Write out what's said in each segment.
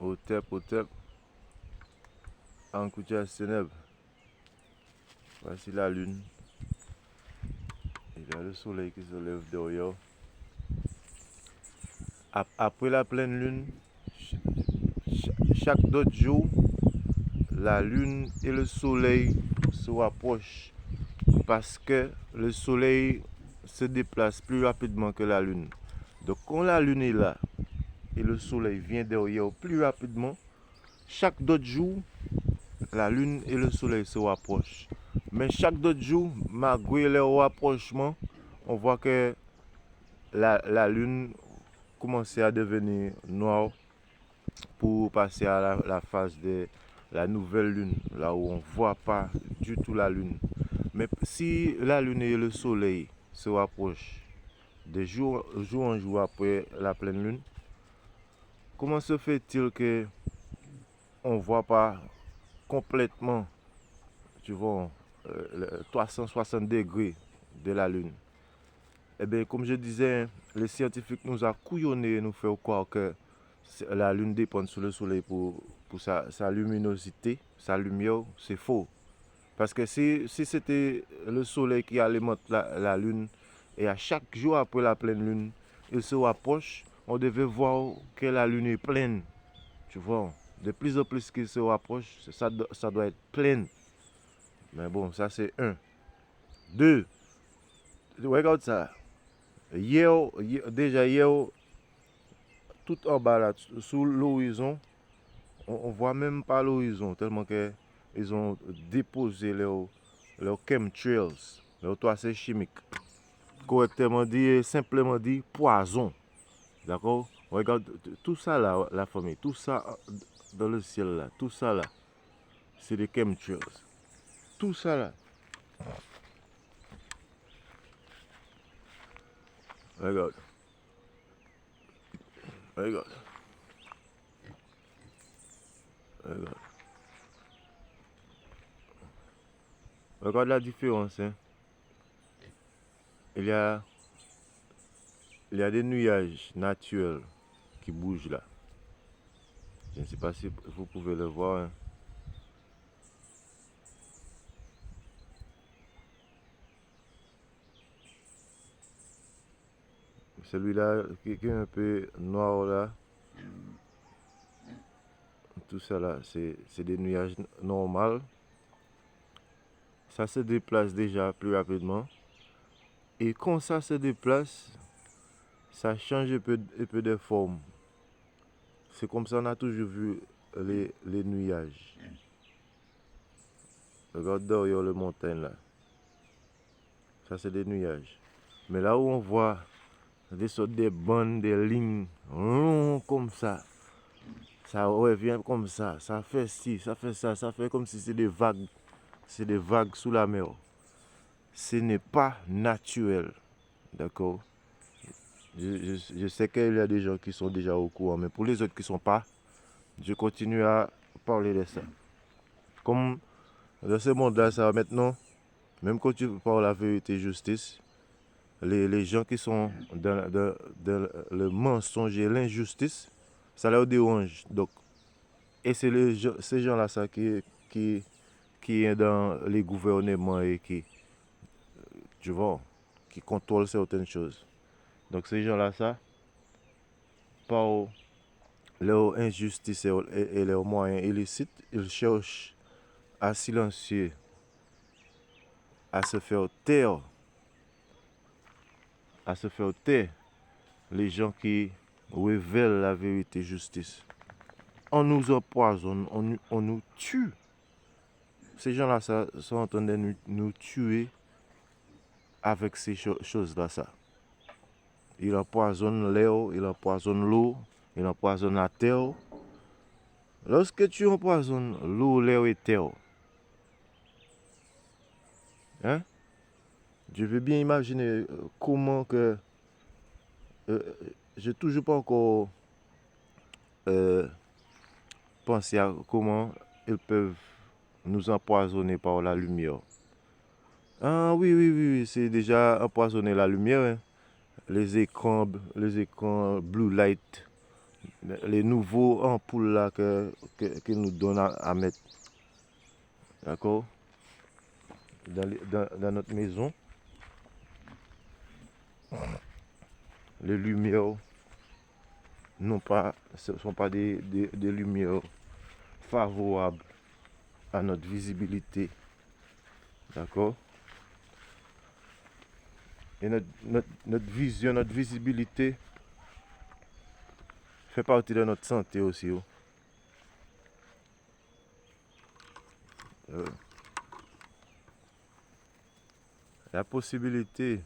Hotep, Hotep, Ankoutia Seneb. Voici la lune. Il y a le soleil qui se lève derrière. Après la pleine lune, chaque autre jour, la lune et le soleil se rapprochent parce que le soleil se déplace plus rapidement que la lune. Donc quand la lune est là et le soleil vient derrière plus rapidement, chaque autre jour, la lune et le soleil se rapprochent. Mais chaque autre jour, malgré leur rapprochement, on voit que la lune commence à devenir noire pour passer à la phase de la nouvelle lune, là où on ne voit pas du tout la lune. Mais si la lune et le soleil se rapprochent de jour en jour après la pleine lune, comment se fait-il que on ne voit pas complètement, tu vois, 360 degrés de la lune? Eh bien, comme je disais, les scientifiques nous ont couillonnés et nous font croire que la lune dépend sur le soleil pour sa luminosité, sa lumière. C'est faux. Parce que si c'était le soleil qui alimente la lune, et à chaque jour après la pleine lune, il se rapproche, on devait voir que la lune est pleine. Tu vois, de plus en plus qu'il se rapproche, ça doit être pleine. Mais bon, ça c'est un. Deux, regarde ça. Déjà hier, tout en bas là, sous l'horizon, on voit même pas l'horizon, tellement qu'ils ont déposé leurs chemtrails, leurs tracés chimiques. Correctement dit et simplement dit, poison. D'accord? Regarde, tout ça là, la famille, tout ça dans le ciel là, tout ça là, c'est des chemtrails. Tout ça là. Regarde. Regarde. Regarde. Regarde la différence. Hein. Il y a, il y a des nuages naturels qui bougent là. Je ne sais pas si vous pouvez le voir. Hein. Celui-là qui est un peu noir là. Tout ça là, c'est des nuages normaux. Ça se déplace déjà plus rapidement. Et quand ça se déplace, ça change un peu de forme. C'est comme ça qu'on a toujours vu les nuages. Regarde derrière le montagne là. Ça c'est des nuages. Mais là où on voit des sortes de bandes, des lignes ronds comme ça revient comme ça fait ci, ça fait ça fait comme si c'est des vagues. C'est des vagues sous la mer. Ce n'est pas naturel. D'accord? Je sais qu'il y a des gens qui sont déjà au courant, mais pour les autres qui ne sont pas, je continue à parler de ça. Comme dans ce monde-là, ça maintenant, même quand tu parles la vérité et justice, les gens qui sont dans le mensonge et l'injustice, ça leur dérange. Donc, et c'est ces gens-là ça, qui est dans les gouvernements et qui, tu vois, qui contrôlent certaines choses. Donc ces gens-là, ça, par leur injustice et leurs moyens illicites, ils cherchent à silencier, à se faire taire, les gens qui révèlent la vérité et justice. On nous empoisonne, on nous tue. Ces gens-là ça, sont en train de nous tuer avec ces choses-là. Ça. Ils empoisonnent l'air, ils empoisonnent l'eau, ils empoisonnent la terre. Lorsque tu empoisonnes l'eau, l'air et terre, hein, je veux bien imaginer comment que... j'ai toujours pas encore pensé à comment ils peuvent nous empoisonner par la lumière. Ah oui, oui, oui, oui, c'est déjà empoisonner la lumière. Hein. Les écrans blue light, les nouveaux ampoules là qu'ils nous donnent à mettre. D'accord? Dans notre maison, les lumières ne sont pas des lumières favorables à notre visibilité. D'accord? Et notre vision, notre visibilité fait partie de notre santé aussi. Euh, la possibilité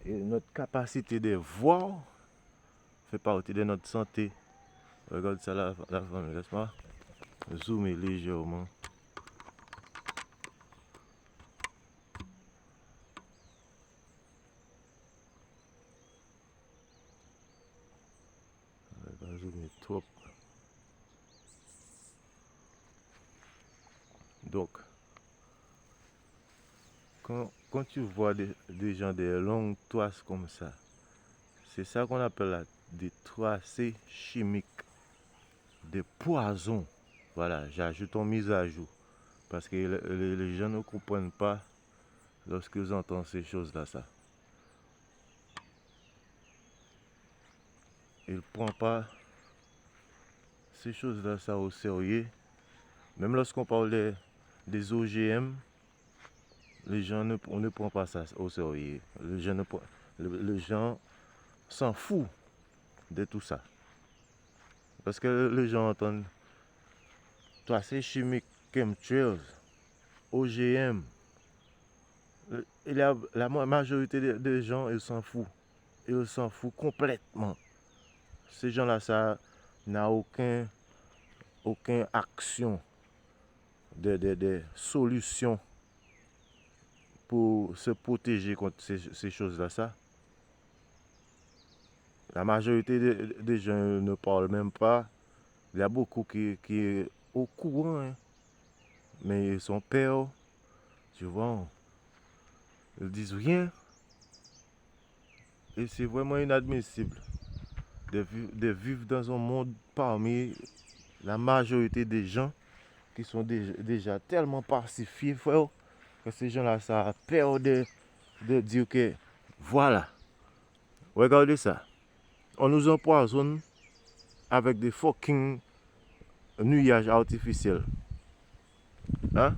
et notre capacité de voir fait partie de notre santé. Regarde ça la famille, laisse-moi zoomer légèrement. Je vais pas zoomer trop. Donc, quand tu vois des gens des longues toises comme ça, c'est ça qu'on appelle des tracés chimiques, des poisons. Voilà, j'ajoute en mise à jour. Parce que les gens ne comprennent pas lorsqu'ils entendent ces choses-là. Ça. Ils ne prennent pas ces choses-là ça au sérieux. Même lorsqu'on parle des OGM, les gens on ne prend pas ça au sérieux. Les gens s'en foutent de tout ça. Parce que les gens entendent tracés chimiques, chemtrails, OGM. La majorité des gens, ils s'en foutent. Ils s'en foutent complètement. Ces gens-là, ça n'a aucune action de solution pour se protéger contre ces choses-là. Ça. La majorité des gens ne parlent même pas. Il y a beaucoup qui est au courant, hein, mais ils sont peurs. Tu vois, ils disent rien. Et c'est vraiment inadmissible de vivre dans un monde parmi la majorité des gens qui sont déjà tellement pacifiés, frère, que ces gens-là, ça a peur de dire que voilà, regardez ça. On nous empoisonne avec des fucking nuages artificiels. Hein?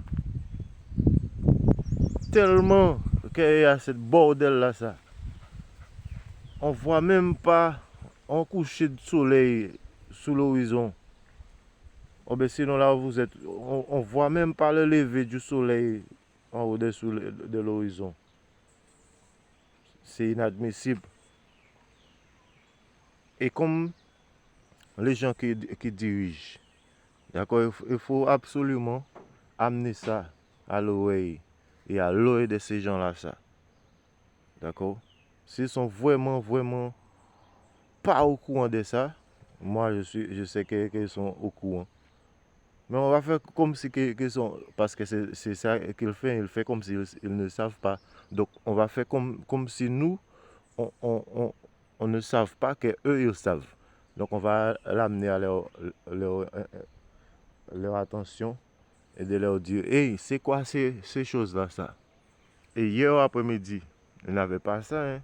Tellement qu'il y a cette bordel là, ça. On voit même pas un coucher de soleil sous l'horizon. Oh ben sinon là où vous êtes, on voit même pas le lever du soleil en au-dessus de l'horizon. C'est inadmissible. Et comme les gens qui dirigent, d'accord, il faut absolument amener ça à l'oreille et à l'oreille de ces gens-là, ça. D'accord? S'ils sont vraiment, vraiment pas au courant de ça, moi je sais qu'ils sont au courant. Mais on va faire comme si qu'ils sont, parce que c'est ça qu'il fait, il fait comme s'ils ne savent pas. Donc on va faire comme si nous, on ne savent pas qu'eux, ils savent. Donc on va l'amener à leur attention et de leur dire, hey, c'est quoi ces choses-là, ça? Et hier après-midi, ils n'avaient pas ça, hein.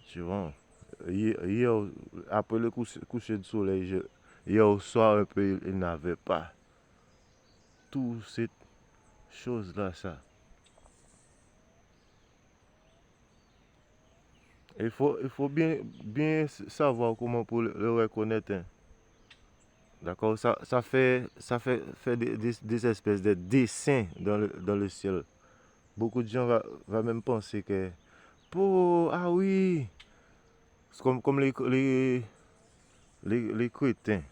Tu vois, hier après le coucher du soleil, hier au soir un peu, ils n'avaient pas toutes ces choses-là, ça. Il faut bien savoir comment pour le reconnaître, hein. D'accord? Ça fait des espèces de dessins dans le ciel. Beaucoup de gens vont même penser que, oh, ah oui, c'est comme les crétins.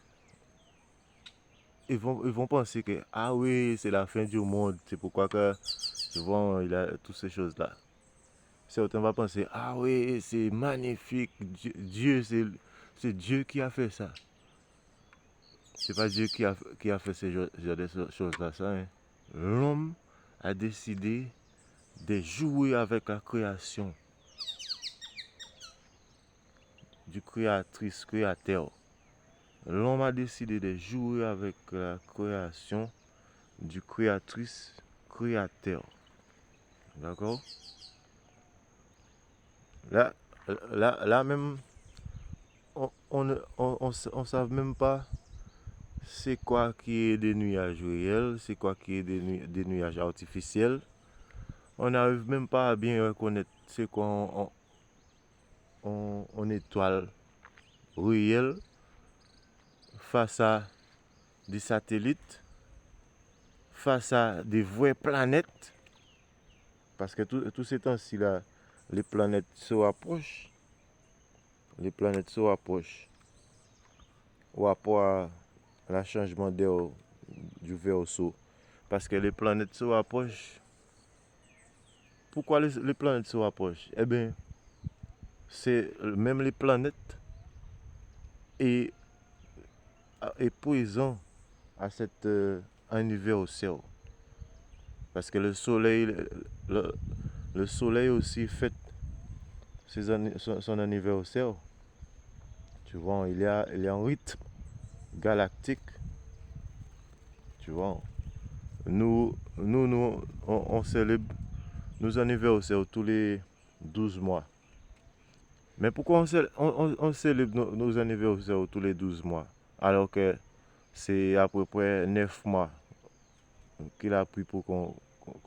Ils vont penser que, ah oui, c'est la fin du monde. C'est pourquoi que, souvent, il a toutes ces choses-là. Certains vont penser, ah oui, c'est magnifique. Dieu, c'est Dieu qui a fait ça. C'est pas Dieu qui a fait ces choses-là, ça, hein. L'homme a décidé de jouer avec la création. du créateur. L'homme a décidé de jouer avec la création du créateur. D'accord? Là même, on ne savait même pas c'est quoi qui est des nuages réels, c'est quoi qui est des nuages artificiels. On n'arrive même pas à bien reconnaître c'est quoi en étoile réelle face à des satellites, face à des vraies planètes. Parce que tous ces temps-ci, là, les planètes se rapprochent. Les planètes se rapprochent. Au rapport à le changement d'heure du verso. Parce que les planètes se rapprochent. Pourquoi les planètes se rapprochent? Eh bien, c'est même les planètes est présent à cet anniversaire. Parce que le soleil aussi fête son anniversaire. Tu vois, il y a un rythme galactique. Tu vois, on célèbre nos anniversaires tous les 12 mois. Mais pourquoi on célèbre nos anniversaires tous les 12 mois alors que c'est à peu près 9 mois qu'il a pris pour qu'on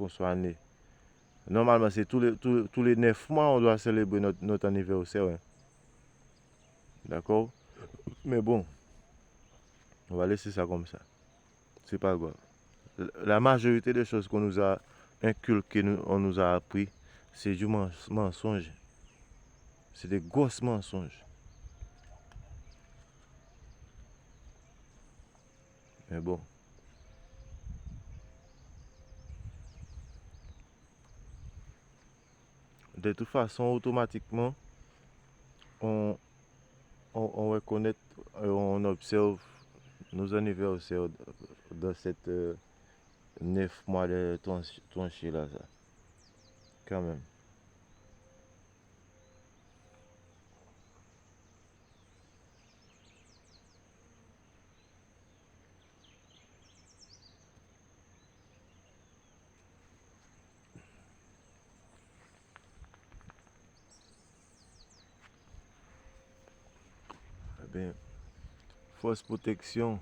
soit né? Normalement, c'est tous les 9 mois on doit célébrer notre anniversaire. Hein. D'accord? Mais bon, on va laisser ça comme ça. C'est pas grave. La majorité des choses qu'on nous a inculquées, on nous a appris, c'est du mensonge. C'est des grosses mensonges. Mais bon. De toute façon, automatiquement, on, on reconnaît, on observe nos anniversaires dans cette 9 mois de tranchée là, ça. Quand même. Eh bien, force protection,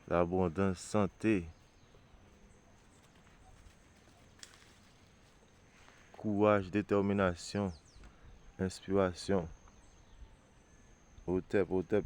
l'abondance, santé, courage, détermination, inspiration. Au tep, au tep.